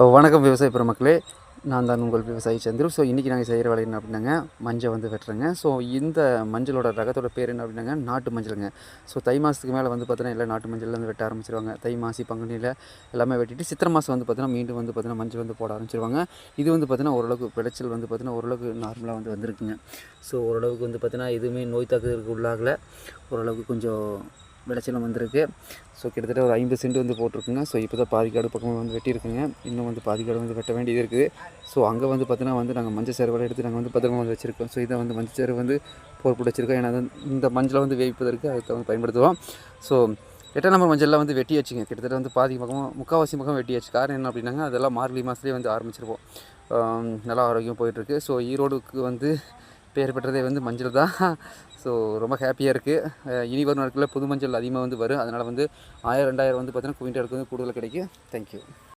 வணக்கம் விவசாய பெருமக்களே, நான் தான் உங்கள் விவசாயி சந்துரு. ஸோ இன்றைக்கி நாங்கள் செய்கிற வேலை என்ன அப்படின்னாங்க, மஞ்சள் வந்து வெட்டுறேங்க. ஸோ இந்த மஞ்சளோட ரகத்தோட பேர் என்ன அப்படின்னாங்க, நாட்டு மஞ்சளுங்க. ஸோ தை மாதத்துக்கு மேலே வந்து பார்த்தீங்கன்னா எல்லாம் நாட்டு மஞ்சள் வந்து வெட்ட ஆரம்பிச்சிருவாங்க. தை மாசி பங்குனியில் எல்லாமே வெட்டிட்டு சித்திரை மாதம் வந்து பார்த்தீங்கன்னா மீண்டும் வந்து பார்த்தீங்கன்னா மஞ்சள் வந்து போட ஆரம்பிச்சிருவாங்க. இது வந்து பார்த்தீங்கன்னா ஓரளவுக்கு விளைச்சல் வந்து பார்த்தீங்கன்னா ஓரளவுக்கு நார்மலாக வந்து வந்திருக்குங்க. ஸோ ஓரளவுக்கு வந்து பார்த்தீங்கன்னா எதுவுமே நோய் தாக்குதலுக்கு உள்ளாகலை. ஓரளவுக்கு கொஞ்சம் விளைச்சலும் வந்திருக்கு. ஸோ கிட்டத்தட்ட ஒரு 50 சென்ட் வந்து போட்டிருக்குங்க. ஸோ இப்போ தான் பாதிக்காடு பக்கமாக வந்து வெட்டியிருக்குங்க. இன்னும் வந்து பாதிக்காடு வந்து வெட்ட வேண்டியது இருக்குது. ஸோ அங்கே வந்து பார்த்தீங்கன்னா வந்து நாங்கள் மஞ்சள் சேறு கூட எடுத்து நாங்கள் வந்து பத்திரமா வந்து வச்சுருக்கோம். ஸோ இதை வந்து மஞ்சள் சேறு வந்து போட்டு வச்சுருக்கோம். ஏன்னா இந்த மஞ்சளை வந்து வேவிப்பதற்கு அதை வந்து பயன்படுத்துவோம். ஸோ 8 நம்பர் மஞ்சள்லாம் வந்து வெட்டியாச்சுங்க. கிட்டத்தட்ட வந்து பாதி பக்கமாக முக்கால்வாசி பக்கம் வெட்டியாச்சு. காரணம் என்ன அப்படின்னாங்க, அதெல்லாம் மார்கழி மாதத்துலேயே வந்து ஆரம்பிச்சிருப்போம். நல்லா ஆரோக்கியம் போயிட்டுருக்கு. ஸோ ஈரோடுக்கு வந்து பேர் பெற்றதே வந்து மஞ்சள் தான். ஸோ ரொம்ப ஹாப்பியாக இருக்குது. இனி வரும் நாட்களில் புது மஞ்சள் அதிகமாக வந்து வரும். அதனால் வந்து 1000 2000 வந்து பார்த்தீங்கன்னா குவிண்டாலுக்கு வந்து கூடுதலாக கிடைக்கும். தேங்க்யூ.